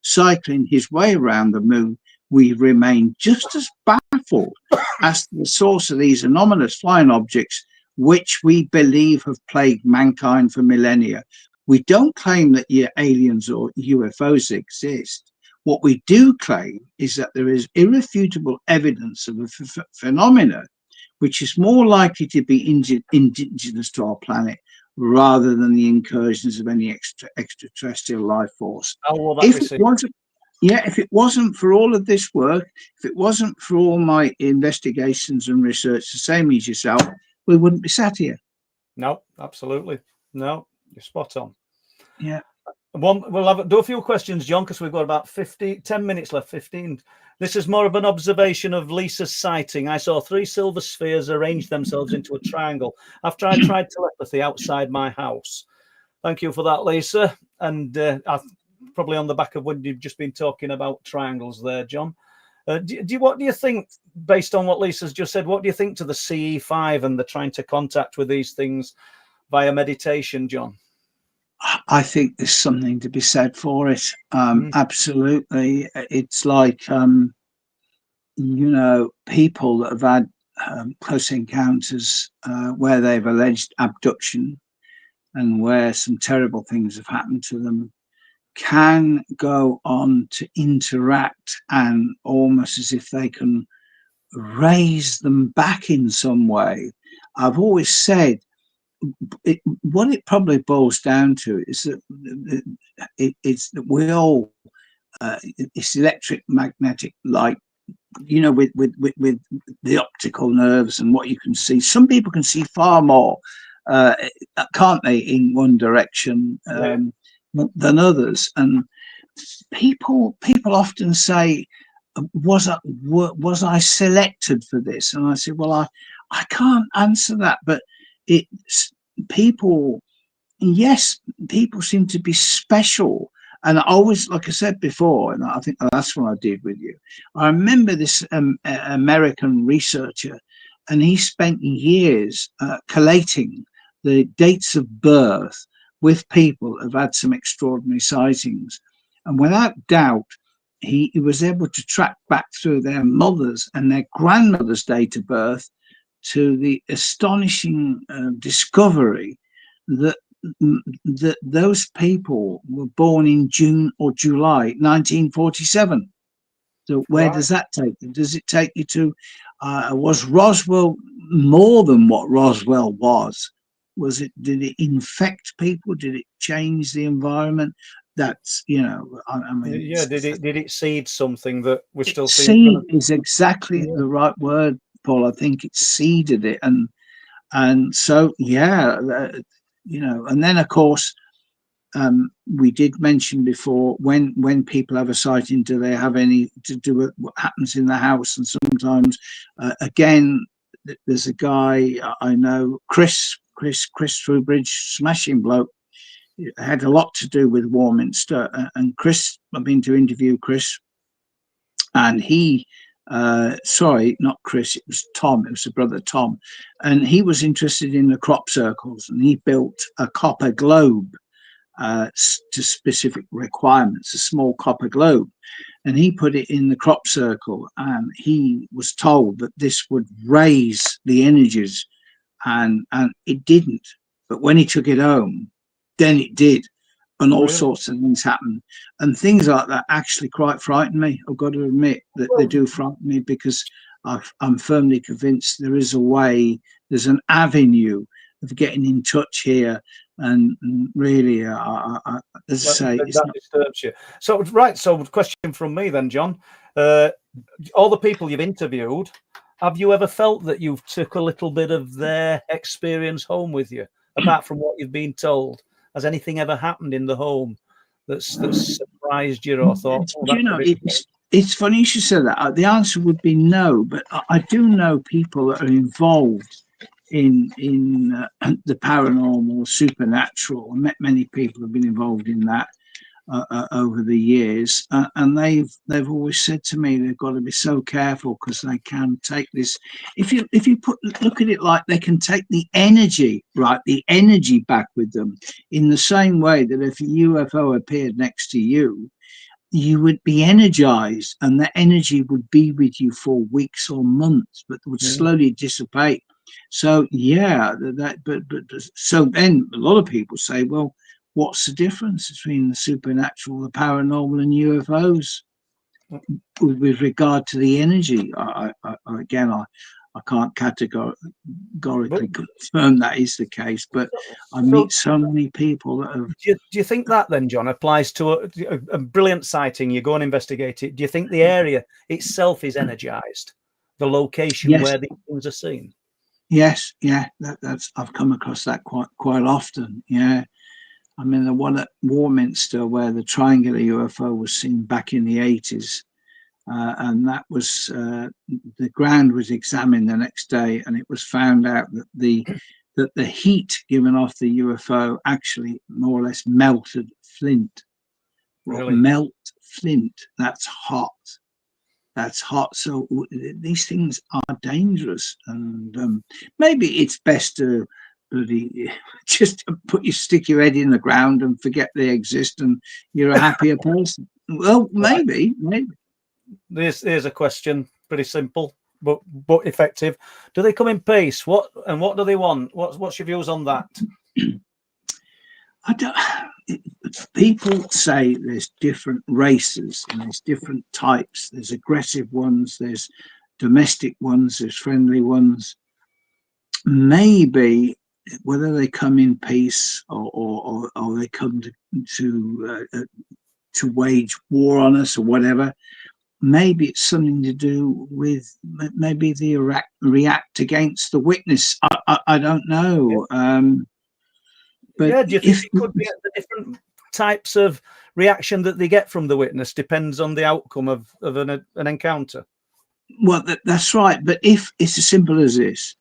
cycling his way around the moon, we remain just as baffled as to the source of these anomalous flying objects, which we believe have plagued mankind for millennia. We don't claim that aliens or UFOs exist. What we do claim is that there is irrefutable evidence of a phenomena which is more likely to be indigenous to our planet rather than the incursions of any extraterrestrial life force. If it wasn't for all of this work, if it wasn't for all my investigations and research, the same as yourself, we wouldn't be sat here. No, absolutely. No, you're spot on. Yeah. We'll do a few questions, John, because we've got about 10 minutes left, 15. This is more of an observation of Lisa's sighting. I saw 3 silver spheres arrange themselves into a triangle after I tried telepathy outside my house. Thank you for that, Lisa. And probably on the back of what you've just been talking about triangles there, John. What do you think, based on what Lisa's just said, what do you think to the CE5 and the trying to contact with these things via meditation, John? I think there's something to be said for it. Absolutely. It's like, people that have had close encounters where they've alleged abduction and where some terrible things have happened to them can go on to interact, and almost as if they can raise them back in some way. I've always said, what it probably boils down to is that it's that we all it's electric magnetic light, with the optical nerves and what you can see. Some people can see far more, can't they, in one direction than others. And people often say, was I selected for this? And I said, well, I can't answer that, but people seem to be special. And I always, like I said before, and I think the last one I did with you, I remember this American researcher, and he spent years collating the dates of birth with people who've had some extraordinary sightings. And without doubt, he was able to track back through their mothers and their grandmother's date of birth to the astonishing discovery that those people were born in June or July 1947. So where does that take you? Does it take you to, was Roswell more than what Roswell was? Did it infect people? Did it change the environment? That's, I mean. Yeah, did it seed something that we still see? Seed is exactly the right word, Paul. I think it seeded it. And so, and then of course, we did mention before, when people have a sighting, do they have any to do with what happens in the house? And sometimes, again, there's a guy I know, Chris Truebridge, smashing bloke, had a lot to do with Warminster. And Chris, I've been to interview Chris, and he, sorry, not Chris, it was Tom, it was a brother Tom, and he was interested in the crop circles, and he built a copper globe to specific requirements, a small copper globe, and he put it in the crop circle, and he was told that this would raise the energies, and it didn't. But when he took it home, then it did, and all sorts of things happened, and things like that actually quite frighten me. I've got to admit that they do frighten me, because I'm firmly convinced there is a way, there's an avenue of getting in touch here. And really, as I say, that disturbs you. So, so question from me then, John. All the people you've interviewed, have you ever felt that you've took a little bit of their experience home with you, apart from what you've been told? Has anything ever happened in the home that's surprised you or thought? It's funny you should say that. The answer would be no, but I do know people that are involved in the paranormal, supernatural. I met many people who've been involved in that over the years, and they've always said to me they've got to be so careful, because they can take this. If you look at it like they can take the energy back with them, in the same way that if a UFO appeared next to you, you would be energized, and that energy would be with you for weeks or months, but would slowly dissipate. So so then a lot of people say, well, what's the difference between the supernatural, the paranormal, and UFOs with regard to the energy? I can't categorically confirm that is the case, but I meet so many people that have. Do you think that then, John, applies to a brilliant sighting? You go and investigate it. Do you think the area itself is energized? The location where these things are seen? Yes, that's I've come across that quite often. Yeah, I mean the one at Warminster where the triangular UFO was seen back in the 80s, and that was the ground was examined the next day, and it was found out that the heat given off the UFO actually more or less melted flint. Really? Melt flint. That's hot. That's hot. So these things are dangerous, and maybe it's best to just stick your head in the ground and forget they exist, and you're a happier person. Well, maybe. Here's a question, pretty simple but effective. Do they come in peace? What do they want? What's your views on that? I don't. People say there's different races and there's different types. There's aggressive ones, there's domestic ones, there's friendly ones. Maybe whether they come in peace or they come to wage war on us or whatever, maybe it's something to do with maybe they react against the witness. I don't know. But do you think it could be the different types of reaction that they get from the witness depends on the outcome of an encounter? Well, that's right. But if it's as simple as this,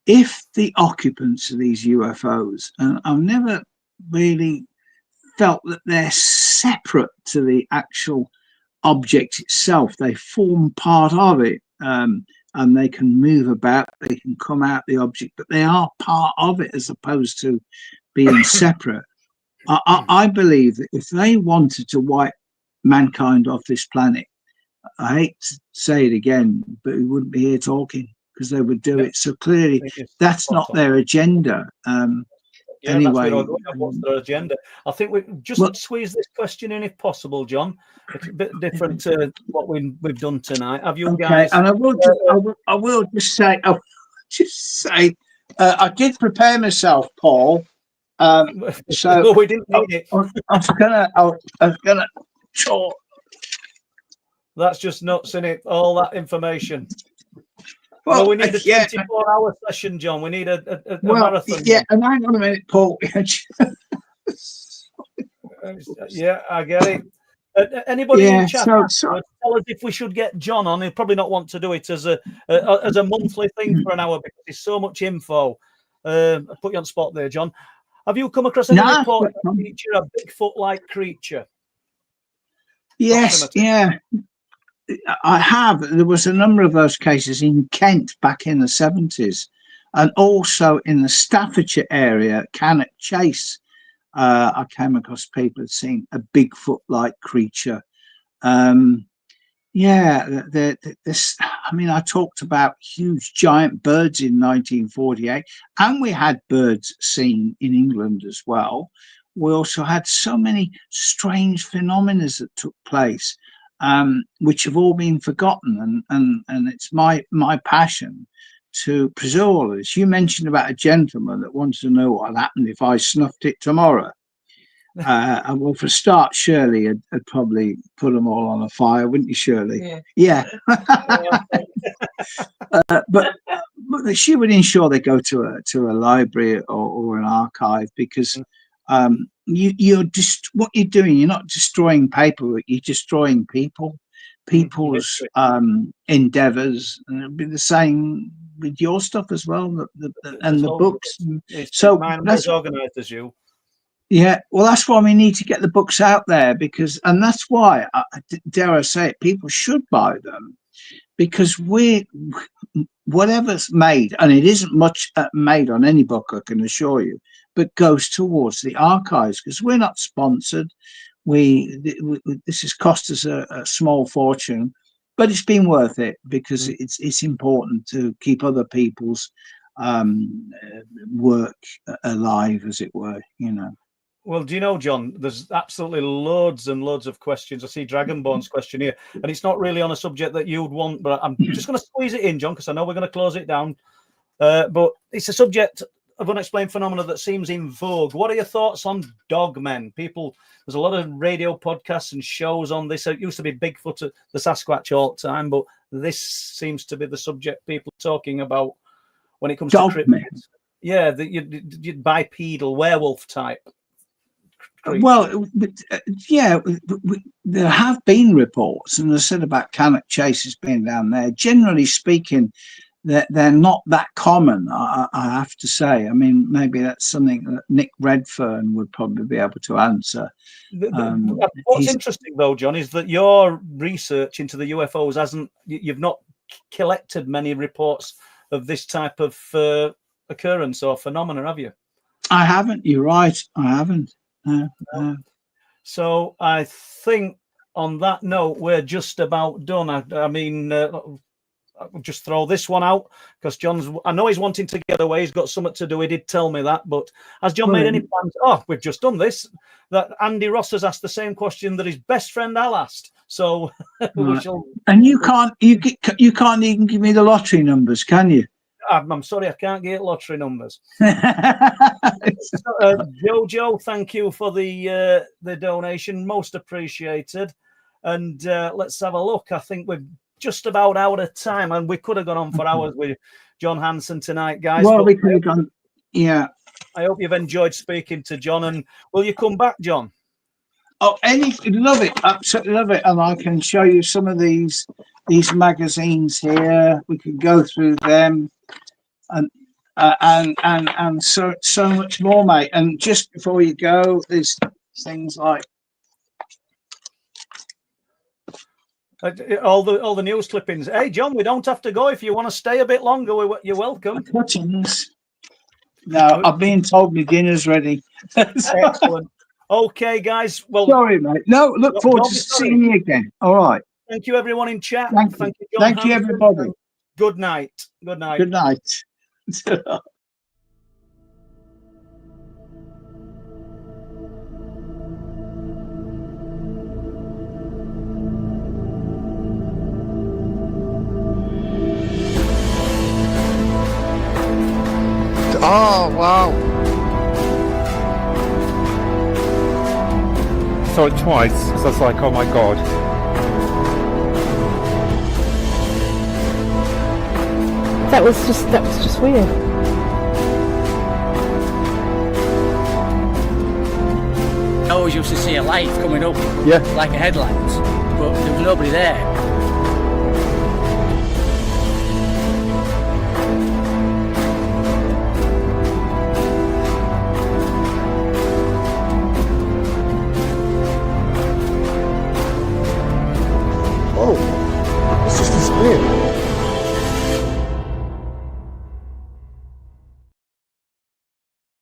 if the occupants of these UFOs, and I've never really felt that they're separate to the actual object itself, they form part of it, and they can move about, they can come out the object, but they are part of it as opposed to being separate. I believe that if they wanted to wipe mankind off this planet, I hate to say it again, but we wouldn't be here talking, because they would do Yeah. it. So clearly, that's not their agenda. Yeah, anyway, that's what's their agenda. I think we just squeeze this question in if possible, John. It's a bit different to what we've done tonight. Have you guys? And I will just say, I did prepare myself, Paul. So no, we didn't need it. I was gonna talk. That's just nuts, isn't it? All that information. Well, we need a 24-hour session, John. We need a marathon. Yeah, and hang on a minute, Paul. Yeah, I get it. Anybody in chat tell us if we should get John on? He'll probably not want to do it as a monthly thing for an hour because there's so much info. I put you on the spot there, John. Have you come across any report that feature a Bigfoot-like creature? Yes, yeah. I have. There was a number of those cases in Kent back in the 70s, and also in the Staffordshire area, Cannock Chase. I came across people had seen a Bigfoot-like creature. This. I mean, I talked about huge giant birds in 1948, and we had birds seen in England as well. We also had so many strange phenomena that took place. Which have all been forgotten, and it's my passion to preserve all of this. You mentioned about a gentleman that wants to know what happened if I snuffed it tomorrow. Well, for a start, Shirley had probably put them all on a fire, wouldn't you, Shirley? Yeah. But she would ensure they go to a library or an archive because. You're just what you're doing. You're not destroying paper, but you're destroying people's endeavors, and it'll be the same with your stuff as well. The books. So that's organized as you. Yeah, well, that's why we need to get the books out there and that's why, dare I say it, people should buy them because whatever's made, and it isn't much made on any book, I can assure you, but goes towards the archives because we're not sponsored. This has cost us a small fortune, but it's been worth it because it's important to keep other people's work alive, as it were, you know. Well, do you know, John, there's absolutely loads and loads of questions. I see Dragonborn's question here, and it's not really on a subject that you'd want, but I'm just going to squeeze it in, John, because I know we're going to close it down. But it's a subject of unexplained phenomena that seems in vogue. What are your thoughts on dogmen? There's a lot of radio podcasts and shows on this. It used to be Bigfoot, the Sasquatch all the time, but this seems to be the subject people are talking about when it comes to cryptids. Yeah, the bipedal werewolf type. Well, there have been reports, and I said about Cannock Chase has been down there. Generally speaking, they're not that common, I have to say. I mean, maybe that's something that Nick Redfern would probably be able to answer. What's interesting, though, John, is that your research into the UFOs you've not collected many reports of this type of occurrence or phenomena, have you? I haven't. You're right. I haven't. So I think on that note, we're just about done. I mean, I'll just throw this one out because I know he's wanting to get away. He's got something to do. He did tell me that. But has John made any plans? Oh, we've just done this. That Andy Ross has asked the same question that his best friend Al asked. So we shall. And you can't even give me the lottery numbers, can you? I'm sorry, I can't get lottery numbers. Jojo, thank you for the donation, most appreciated. And let's have a look. I think we're just about out of time, and we could have gone on for hours with John Hansen tonight, guys. Well, we could have gone. Yeah. I hope you've enjoyed speaking to John, and will you come back, John? Oh, love it, absolutely love it, and I can show you some of these magazines here. We can go through them. And so much more, mate. And just before you go, there's things like all the news clippings. Hey, John, we don't have to go if you want to stay a bit longer. You're welcome. Cuttings. No, I've been told my dinner's ready. Excellent. Okay, guys. Well, sorry, mate. No, look forward to seeing you again. All right. Thank you, everyone in chat. Thank you, everybody. Good night. Good night. Good night. Oh, wow. Saw it twice, so I was like, oh my god. That was just weird. I always used to see a light coming up, Yeah. like a headlight, but there was nobody there.